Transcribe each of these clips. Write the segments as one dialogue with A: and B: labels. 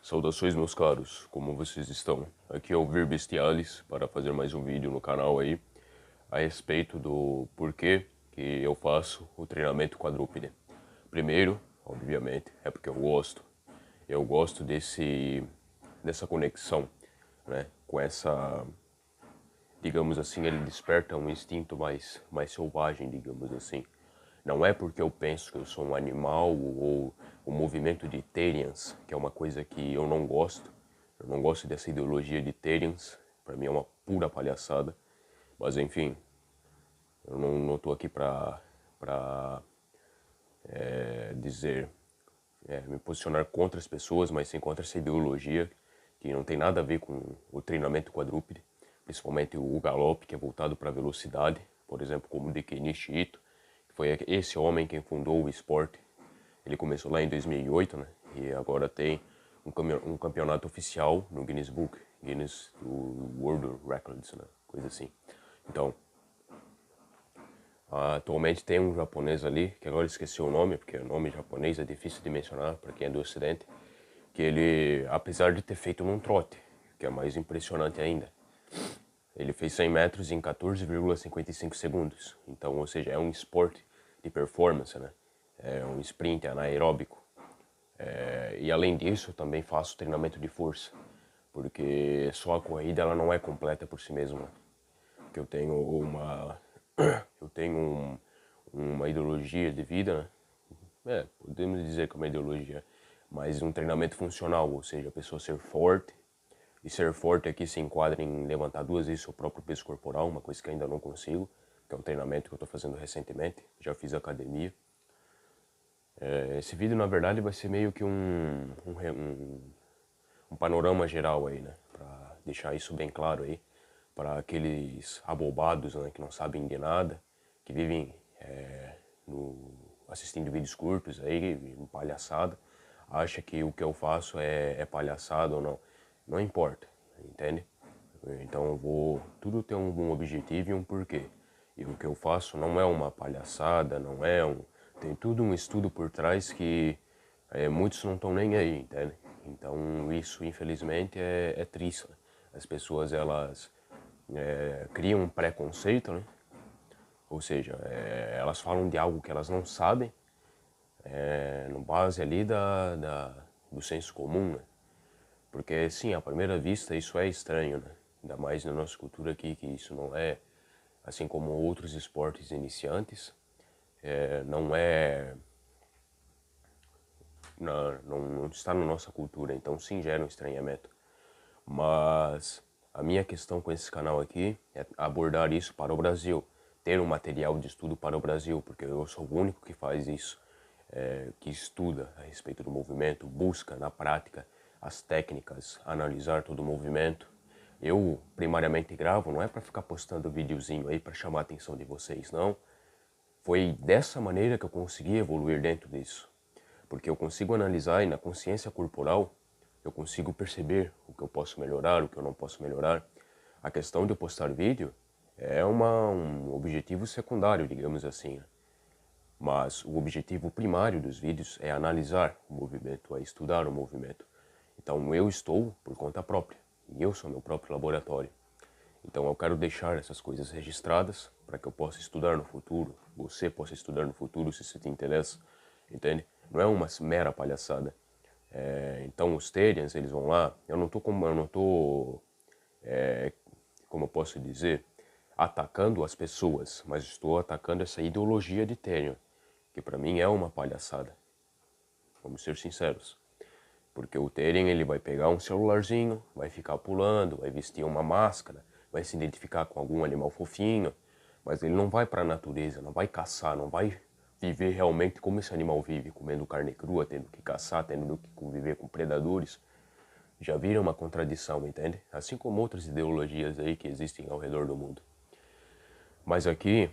A: Saudações, meus caros, como vocês estão? Aqui é o Vir Bestialis para fazer mais um vídeo no canal aí a respeito do porquê que eu faço o treinamento quadrúpede. Primeiro, obviamente, é porque eu gosto. Eu gosto dessa conexão, né, com essa, digamos assim, ele desperta um instinto mais selvagem, digamos assim. Não é porque eu penso que eu sou um animal ou o movimento de Therians, que é uma coisa que eu não gosto. Eu não gosto dessa ideologia de Therians, para mim é uma pura palhaçada. Mas enfim, eu não tô aqui pra dizer, me posicionar contra as pessoas, mas sim contra essa ideologia que não tem nada a ver com o treinamento quadrúpede, principalmente o galope, que é voltado para a velocidade, por exemplo, como o de Kenichi Ito, que foi esse homem quem fundou o esporte. Ele começou lá em 2008, né? E agora tem um campeonato oficial no Guinness Book, Guinness do World Records, né? Coisa assim. Então, atualmente tem um japonês ali, que agora esqueci o nome, porque o nome japonês é difícil de mencionar para quem é do ocidente, que ele, apesar de ter feito num trote, que é mais impressionante ainda, ele fez 100 metros em 14,55 segundos. Então, ou seja, é um esporte de performance, né? É um sprint anaeróbico. E além disso, eu também faço treinamento de força, porque só a corrida ela não é completa por si mesma. Porque eu tenho uma ideologia de vida, né? Podemos dizer que é uma ideologia, mas um treinamento funcional, ou seja, a pessoa ser forte. E ser forte aqui se enquadra em levantar 2 vezes o próprio peso corporal, uma coisa que ainda não consigo, que é um treinamento que eu estou fazendo recentemente, já fiz academia. Esse vídeo, na verdade, vai ser meio que um panorama geral aí, né? Pra deixar isso bem claro aí, para aqueles abobados, né, que não sabem de nada, que vivem assistindo vídeos curtos aí, palhaçada, acha que o que eu faço é palhaçada ou não. Não importa, entende? Então tudo tem um objetivo e um porquê. E o que eu faço não é uma palhaçada, não é tem tudo um estudo por trás que muitos não estão nem aí, entende? Então isso infelizmente é triste, né? As pessoas elas criam um preconceito, né? Ou seja, elas falam de algo que elas não sabem, no base ali do senso comum, né? Porque sim, à primeira vista isso é estranho, né? Ainda mais na nossa cultura aqui, que isso não é, assim como outros esportes iniciantes, não é, não está na nossa cultura, então sim gera um estranhamento. Mas a minha questão com esse canal aqui é abordar isso para o Brasil, ter um material de estudo para o Brasil, porque eu sou o único que faz isso, que estuda a respeito do movimento, busca na prática as técnicas, analisar todo o movimento. Eu primariamente gravo, não é para ficar postando videozinho aí para chamar a atenção de vocês, não. Foi dessa maneira que eu consegui evoluir dentro disso. Porque eu consigo analisar e na consciência corporal eu consigo perceber o que eu posso melhorar, o que eu não posso melhorar. A questão de eu postar vídeo é um objetivo secundário, digamos assim. Mas o objetivo primário dos vídeos é analisar o movimento, é estudar o movimento. Então eu estou por conta própria e eu sou meu próprio laboratório. Então eu quero deixar essas coisas registradas para que eu possa estudar no futuro, você possa estudar no futuro se isso te interessa, entende? Não é uma mera palhaçada. Então os Therians, eles vão lá, eu não tô, como eu posso dizer, atacando as pessoas, mas estou atacando essa ideologia de Therian, que para mim é uma palhaçada. Vamos ser sinceros. Porque o Therian, ele vai pegar um celularzinho, vai ficar pulando, vai vestir uma máscara, vai se identificar com algum animal fofinho, mas ele não vai para a natureza, não vai caçar, não vai viver realmente como esse animal vive, comendo carne crua, tendo que caçar, tendo que conviver com predadores. Já viram uma contradição, entende? Assim como outras ideologias aí que existem ao redor do mundo. Mas aqui,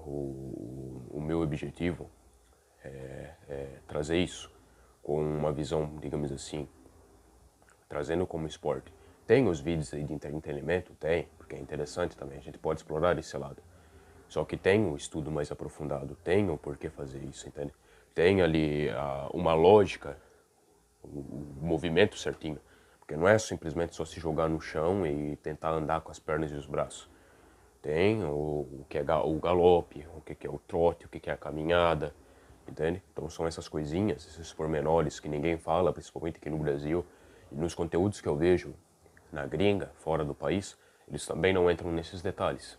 A: o meu objetivo é trazer isso com uma visão, digamos assim, trazendo como esporte. Tem os vídeos aí de entretenimento? Tem, porque é interessante também, a gente pode explorar esse lado. Só que tem o estudo mais aprofundado, tem o porquê fazer isso, entende? Tem ali uma lógica movimento certinho. Porque não é simplesmente só se jogar no chão e tentar andar com as pernas e os braços. Tem o que é o galope, o que é o trote, o que é a caminhada, entende? Então são essas coisinhas, esses pormenores que ninguém fala, principalmente aqui no Brasil. E nos conteúdos que eu vejo na gringa, fora do país, eles também não entram nesses detalhes.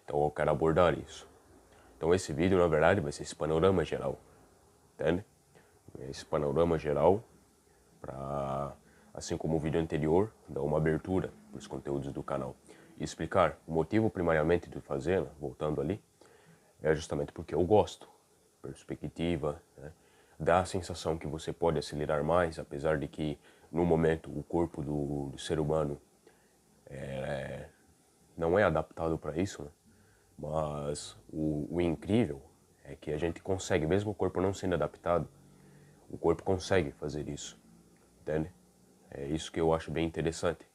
A: Então eu quero abordar isso. Então esse vídeo, na verdade, vai ser esse panorama geral, entende? Esse panorama geral para, assim como o vídeo anterior, dar uma abertura para os conteúdos do canal. E explicar o motivo primariamente de fazê-la, voltando ali, é justamente porque eu gosto. Perspectiva, né? Dá a sensação que você pode acelerar mais, apesar de que no momento o corpo do ser humano não é adaptado para isso, né? Mas o incrível é que a gente consegue, mesmo o corpo não sendo adaptado, o corpo consegue fazer isso, entende? É isso que eu acho bem interessante.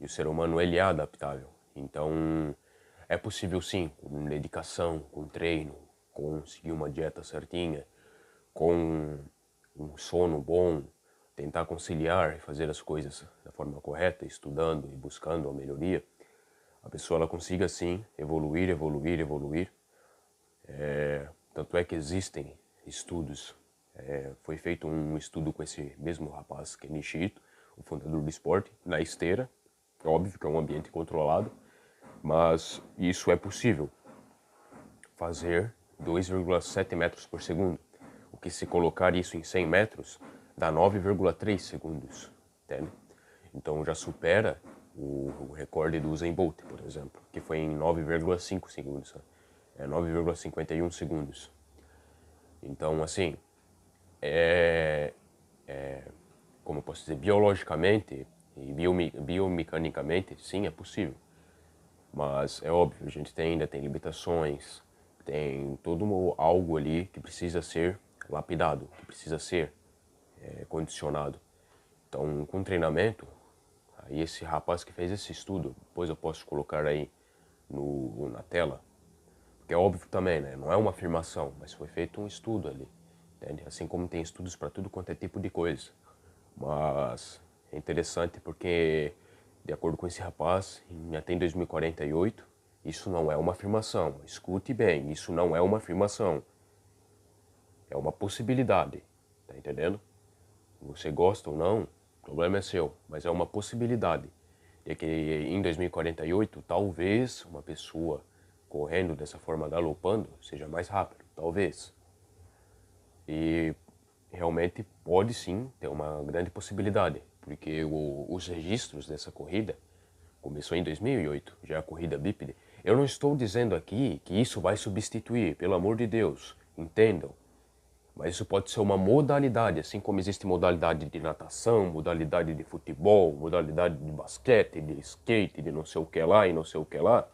A: E o ser humano, ele é adaptável. Então, é possível sim, com dedicação, com treino, com seguir uma dieta certinha, com um sono bom, tentar conciliar e fazer as coisas da forma correta, estudando e buscando a melhoria, a pessoa ela consiga sim evoluir, evoluir, evoluir. Tanto é que existem estudos, foi feito um estudo com esse mesmo rapaz, que é Nishito, o fundador do esporte, na esteira. Óbvio que é um ambiente controlado, mas isso é possível fazer 2,7 metros por segundo. O que, se colocar isso em 100 metros, dá 9,3 segundos, entende? Então já supera o recorde do Usain Bolt, por exemplo, que foi em 9,5 segundos, é 9,51 segundos. Então, assim, como eu posso dizer, biologicamente e biomecanicamente, sim, é possível. Mas é óbvio, a gente ainda tem limitações, tem todo algo ali que precisa ser lapidado, que precisa ser condicionado. Então, com treinamento, aí esse rapaz que fez esse estudo, depois eu posso colocar aí na tela, porque é óbvio também, né? Não é uma afirmação, mas foi feito um estudo ali, entende? Assim como tem estudos para tudo quanto é tipo de coisa. Mas é interessante porque, de acordo com esse rapaz, até em 2048, isso não é uma afirmação. Escute bem, isso não é uma afirmação. É uma possibilidade, tá entendendo? Você gosta ou não, o problema é seu, mas é uma possibilidade. De que em 2048, talvez uma pessoa correndo dessa forma, galopando, seja mais rápido, talvez. E realmente pode sim ter uma grande possibilidade, porque os registros dessa corrida começou em 2008, já a corrida bípede. Eu não estou dizendo aqui que isso vai substituir, pelo amor de Deus, entendam. Mas isso pode ser uma modalidade, assim como existe modalidade de natação, modalidade de futebol, modalidade de basquete, de skate, de não sei o que lá e não sei o que lá.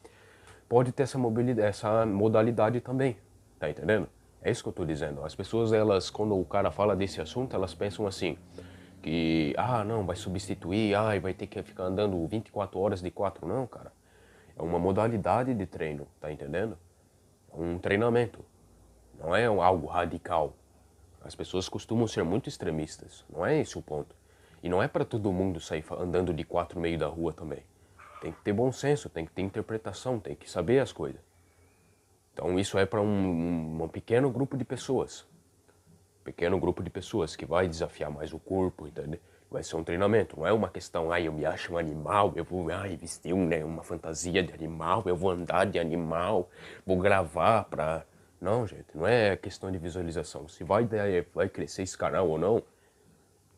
A: Pode ter essa modalidade também, tá entendendo? É isso que eu tô dizendo. As pessoas, elas, quando o cara fala desse assunto, elas pensam assim, que, não, vai substituir, vai ter que ficar andando 24 horas de 4. Não, cara. É uma modalidade de treino, tá entendendo? É um treinamento. Não é algo radical. As pessoas costumam ser muito extremistas, não é esse o ponto. E não é para todo mundo sair andando de 4 no meio da rua também. Tem que ter bom senso, tem que ter interpretação, tem que saber as coisas. Então isso é para um pequeno grupo de pessoas. Pequeno grupo de pessoas que vai desafiar mais o corpo, entende? Vai ser um treinamento, não é uma questão, eu me acho um animal, eu vou vestir uma fantasia de animal, eu vou andar de animal, vou gravar pra... Não, gente, não é questão de visualização. Se vai crescer esse canal ou não,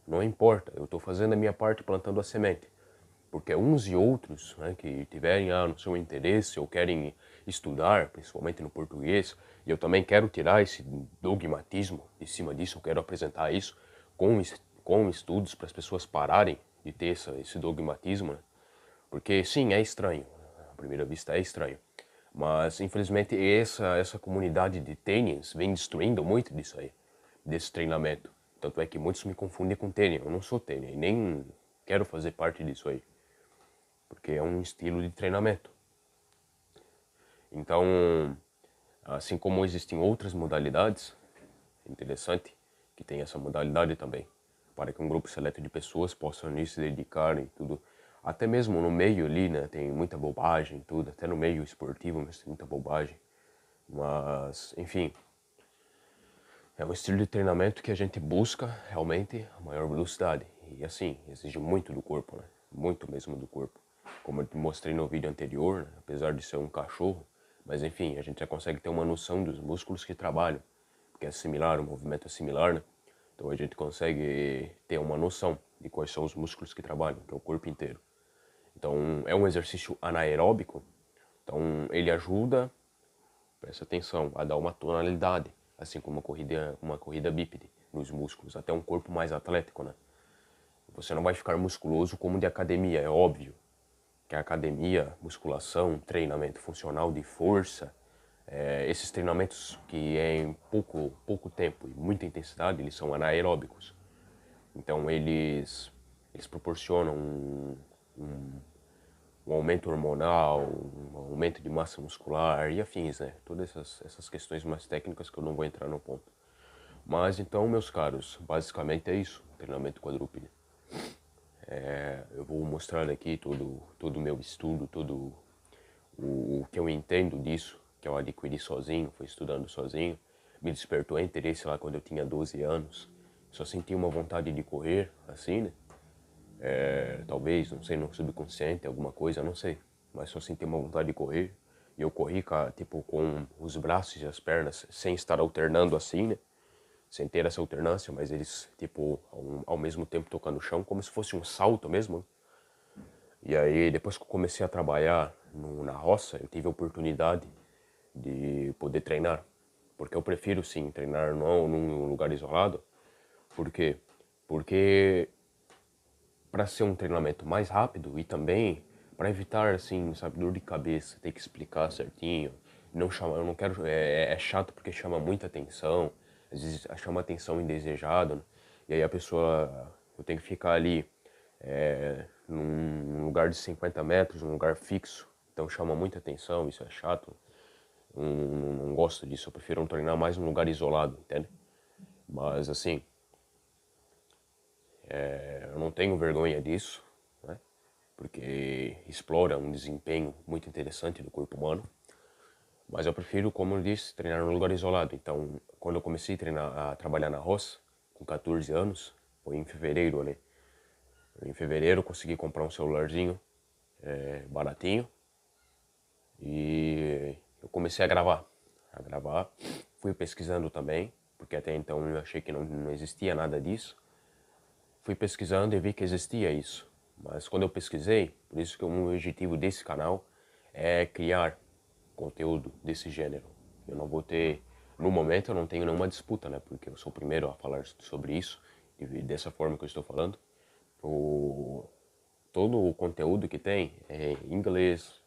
A: não importa. Eu estou fazendo a minha parte, plantando a semente. Porque uns e outros, né, que tiverem no seu interesse ou querem estudar, principalmente no português, e eu também quero tirar esse dogmatismo de cima disso, eu quero apresentar isso com estudos para as pessoas pararem de ter esse dogmatismo, né? Porque sim, é estranho, à primeira vista é estranho, mas infelizmente essa comunidade de tênis vem destruindo muito disso aí, desse treinamento. Tanto é que muitos me confundem com tênis, eu não sou tênis, nem quero fazer parte disso aí, porque é um estilo de treinamento. Então, assim como existem outras modalidades, é interessante que tem essa modalidade também. para que um grupo seleto de pessoas possam nisso se dedicar e tudo. Até mesmo no meio ali, né, tem muita bobagem e tudo, até no meio esportivo, mas tem muita bobagem. Mas, enfim, é um estilo de treinamento que a gente busca realmente a maior velocidade. E assim, exige muito do corpo, né? Muito mesmo do corpo. Como eu mostrei no vídeo anterior, né? Apesar de ser um cachorro, mas enfim, a gente já consegue ter uma noção dos músculos que trabalham. Porque é similar, o movimento é similar, né? Então a gente consegue ter uma noção de quais são os músculos que trabalham, que é o corpo inteiro. Então é um exercício anaeróbico, então ele ajuda, presta atenção, a dar uma tonalidade, assim como uma corrida bípede nos músculos, até um corpo mais atlético, né? Você não vai ficar musculoso como de academia, é óbvio que a academia, musculação, treinamento funcional de força, esses treinamentos que é em pouco tempo e muita intensidade, eles são anaeróbicos. Então eles proporcionam um aumento hormonal, um aumento de massa muscular e afins, né? Todas essas questões mais técnicas que eu não vou entrar no ponto. Mas então, meus caros, basicamente é isso, treinamento quadrúpede. Eu vou mostrar aqui todo o meu estudo, todo o que eu entendo disso, que eu adquiri sozinho, fui estudando sozinho. Me despertou interesse lá quando eu tinha 12 anos. Só sentia uma vontade de correr, assim, né? Talvez, não sei, no subconsciente, alguma coisa, não sei. Mas só senti uma vontade de correr. E eu corri, tipo, com os braços e as pernas, sem estar alternando assim, né? Sem ter essa alternância, mas eles, tipo, ao mesmo tempo tocando o chão, como se fosse um salto mesmo, né? E aí, depois que eu comecei a trabalhar na roça, eu tive a oportunidade de poder treinar. Porque eu prefiro, sim, treinar não num lugar isolado. Por quê? Porque para ser um treinamento mais rápido e também para evitar, assim, sabe, dor de cabeça, ter que explicar certinho. Não chama, eu não quero, é chato porque chama muita atenção, às vezes chama atenção indesejada, né? E aí a pessoa, eu tenho que ficar ali num lugar de 50 metros, num lugar fixo, então chama muita atenção, isso é chato. Não gosto disso, eu prefiro treinar mais num lugar isolado, entende? Mas assim, eu não tenho vergonha disso, né? Porque explora um desempenho muito interessante do corpo humano. Mas eu prefiro, como eu disse, treinar num lugar isolado. Então, quando eu comecei a trabalhar na roça, com 14 anos, foi em fevereiro ali. Em fevereiro eu consegui comprar um celularzinho baratinho e eu comecei a gravar. Fui pesquisando também, porque até então eu achei que não existia nada disso. Fui pesquisando e vi que existia isso. Mas quando eu pesquisei, por isso que o meu objetivo desse canal é criar conteúdo desse gênero. Eu não vou ter, no momento eu não tenho nenhuma disputa, né? Porque eu sou o primeiro a falar sobre isso, e dessa forma que eu estou falando. Todo o conteúdo que tem é em inglês,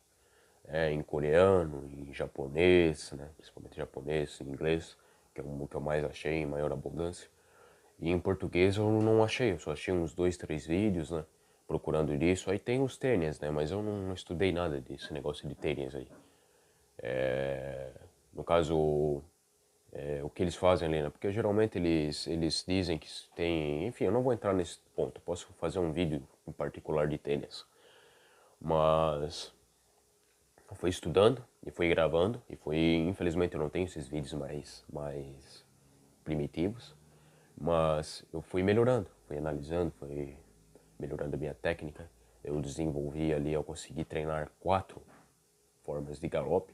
A: é em coreano, em japonês, né? Principalmente japonês, em inglês, que é o que eu mais achei em maior abundância. E em português eu não achei, eu só achei uns 2, 3 vídeos, né? Procurando disso. Aí tem os tênis, né? Mas eu não estudei nada desse negócio de tênis aí. No caso, o que eles fazem ali, né? Porque geralmente eles dizem que tem... Enfim, eu não vou entrar nesse ponto. Posso fazer um vídeo em particular de tênis. Mas eu fui estudando e fui gravando. E fui... Infelizmente eu não tenho esses vídeos mais primitivos. Mas eu fui melhorando, fui analisando, fui melhorando a minha técnica. Eu desenvolvi ali, eu consegui treinar 4 formas de galope,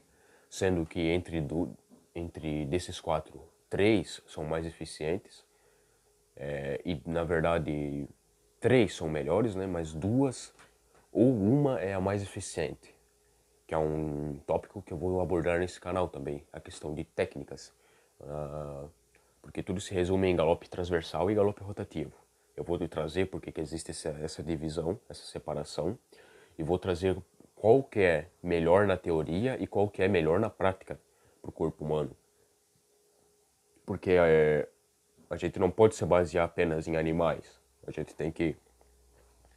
A: sendo que entre desses 4, 3 são mais eficientes. E na verdade 3 são melhores, né? Mas 2 ou uma é a mais eficiente, que é um tópico que eu vou abordar nesse canal também, a questão de técnicas. Porque tudo se resume em galope transversal e galope rotativo. Eu vou te trazer porque que existe essa divisão, essa separação, e vou trazer qual que é melhor na teoria e qual que é melhor na prática para o corpo humano. Porque a gente não pode se basear apenas em animais, a gente tem que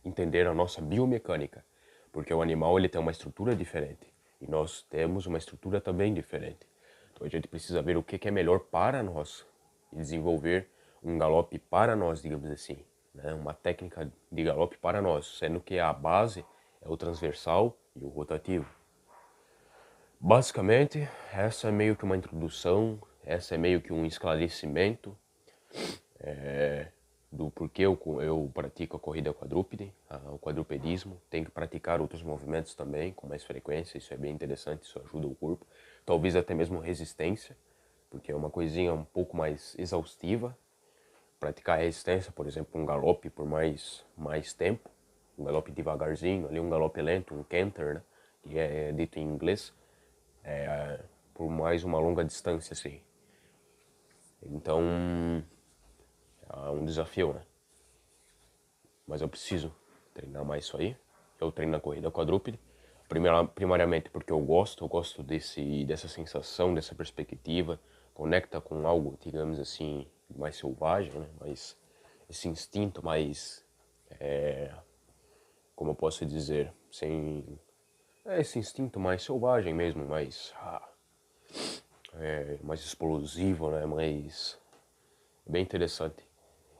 A: entender a nossa biomecânica, porque o animal ele tem uma estrutura diferente e nós temos uma estrutura também diferente. Então a gente precisa ver o que é melhor para nós e desenvolver um galope para nós, digamos assim, né? Uma técnica de galope para nós, sendo que a base é o transversal e o rotativo. Basicamente, essa é meio que uma introdução, essa é meio que um esclarecimento do porquê eu pratico a corrida quadrúpede, o quadrupedismo. Tem que praticar outros movimentos também com mais frequência, isso é bem interessante, isso ajuda o corpo. Talvez até mesmo resistência, porque é uma coisinha um pouco mais exaustiva. Praticar a resistência, por exemplo, um galope por mais tempo, um galope devagarzinho, ali um galope lento, um canter, né, que é dito em inglês, por mais uma longa distância, assim. Então, é um desafio, né? Mas eu preciso treinar mais isso aí. Eu treino na corrida quadrúpede, primariamente porque eu gosto dessa sensação, dessa perspectiva, conecta com algo, digamos assim, mais selvagem, né? Mais esse instinto mais, como eu posso dizer, esse instinto mais selvagem mesmo, mais explosivo, né? Mais bem interessante.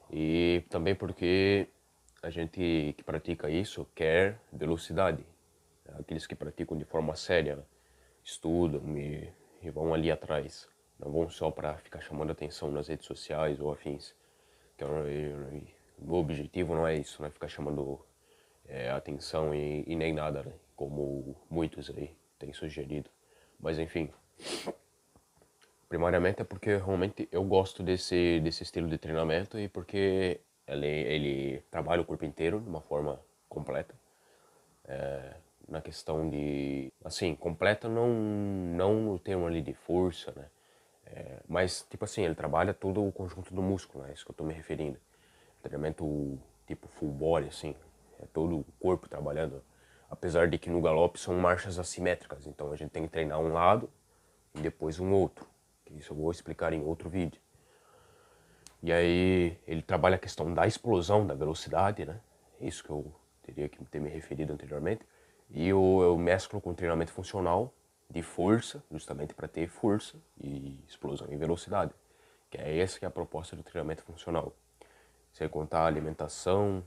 A: E também porque a gente que pratica isso quer velocidade. Aqueles que praticam de forma séria, né? Estudam e vão ali atrás. Não vão só para ficar chamando atenção nas redes sociais ou afins. O objetivo não é isso, não é ficar chamando atenção e nem nada, né? Como muitos aí têm sugerido. Mas enfim, primariamente é porque realmente eu gosto desse estilo de treinamento e porque ele trabalha o corpo inteiro de uma forma completa. Na questão de, assim, completa não no termo ali de força, né? Mas, tipo assim, ele trabalha todo o conjunto do músculo, né? É isso que eu tô me referindo. Treinamento tipo full body, assim, é todo o corpo trabalhando. Apesar de que no galope são marchas assimétricas, então a gente tem que treinar um lado e depois um outro. Isso eu vou explicar em outro vídeo. E aí ele trabalha a questão da explosão, da velocidade, né? Isso que eu teria que ter me referido anteriormente. E eu mesclo com treinamento funcional de força, justamente para ter força e explosão e velocidade. Que é essa que é a proposta do treinamento funcional. Sem contar a alimentação,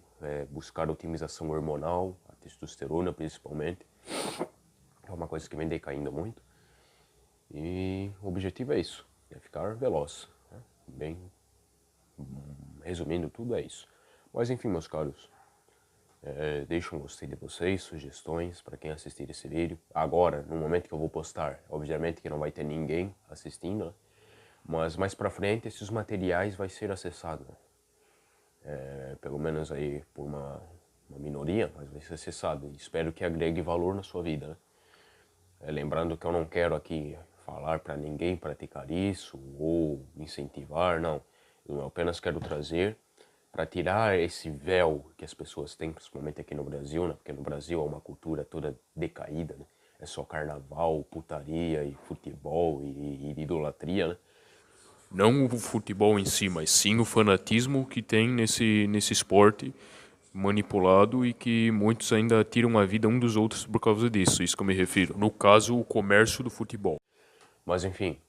A: buscar a otimização hormonal, a testosterona principalmente. É uma coisa que vem decaindo muito. E o objetivo é isso, é ficar veloz, né? Bem, resumindo tudo, é isso. Mas enfim, meus caros, deixo um gostei de vocês, sugestões para quem assistir esse vídeo. Agora, no momento que eu vou postar, obviamente que não vai ter ninguém assistindo, né? Mas mais pra frente esses materiais vai ser acessado, né? Pelo menos aí por uma minoria, mas vai ser acessado. E espero que agregue valor na sua vida, né? Lembrando que eu não quero aqui falar para ninguém praticar isso ou incentivar, não. Eu apenas quero trazer para tirar esse véu que as pessoas têm, principalmente aqui no Brasil, né? Porque no Brasil é uma cultura toda decaída, né? É só carnaval, putaria e futebol e idolatria, né?
B: Não o futebol em si, mas sim o fanatismo que tem nesse esporte manipulado e que muitos ainda tiram a vida um dos outros por causa disso. Isso que eu me refiro. No caso, o comércio do futebol.
A: Mas enfim,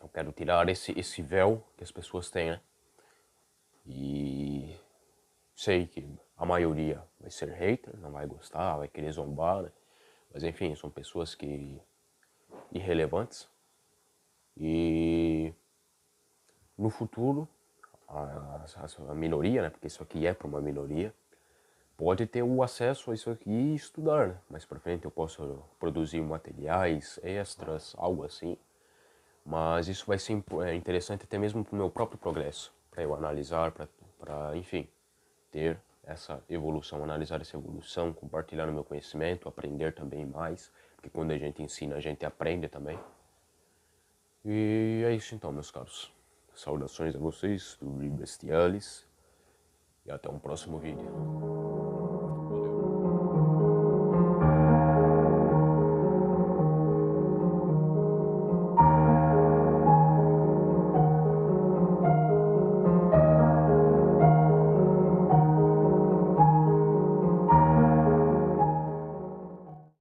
A: eu quero tirar esse véu que as pessoas têm, né? E sei que a maioria vai ser hater, não vai gostar, vai querer zombar, né? Mas enfim, são pessoas que irrelevantes. E no futuro, a minoria, né? Porque isso aqui é para uma minoria, pode ter o acesso a isso aqui e estudar, né? Mais para frente eu posso produzir materiais extras, algo assim. Mas isso vai ser interessante até mesmo para o meu próprio progresso, para eu analisar, para, enfim, ter essa evolução, analisar essa evolução, compartilhar o meu conhecimento, aprender também mais, porque quando a gente ensina, a gente aprende também. E é isso então, meus caros. Saudações a vocês do Bestialis e até um próximo vídeo.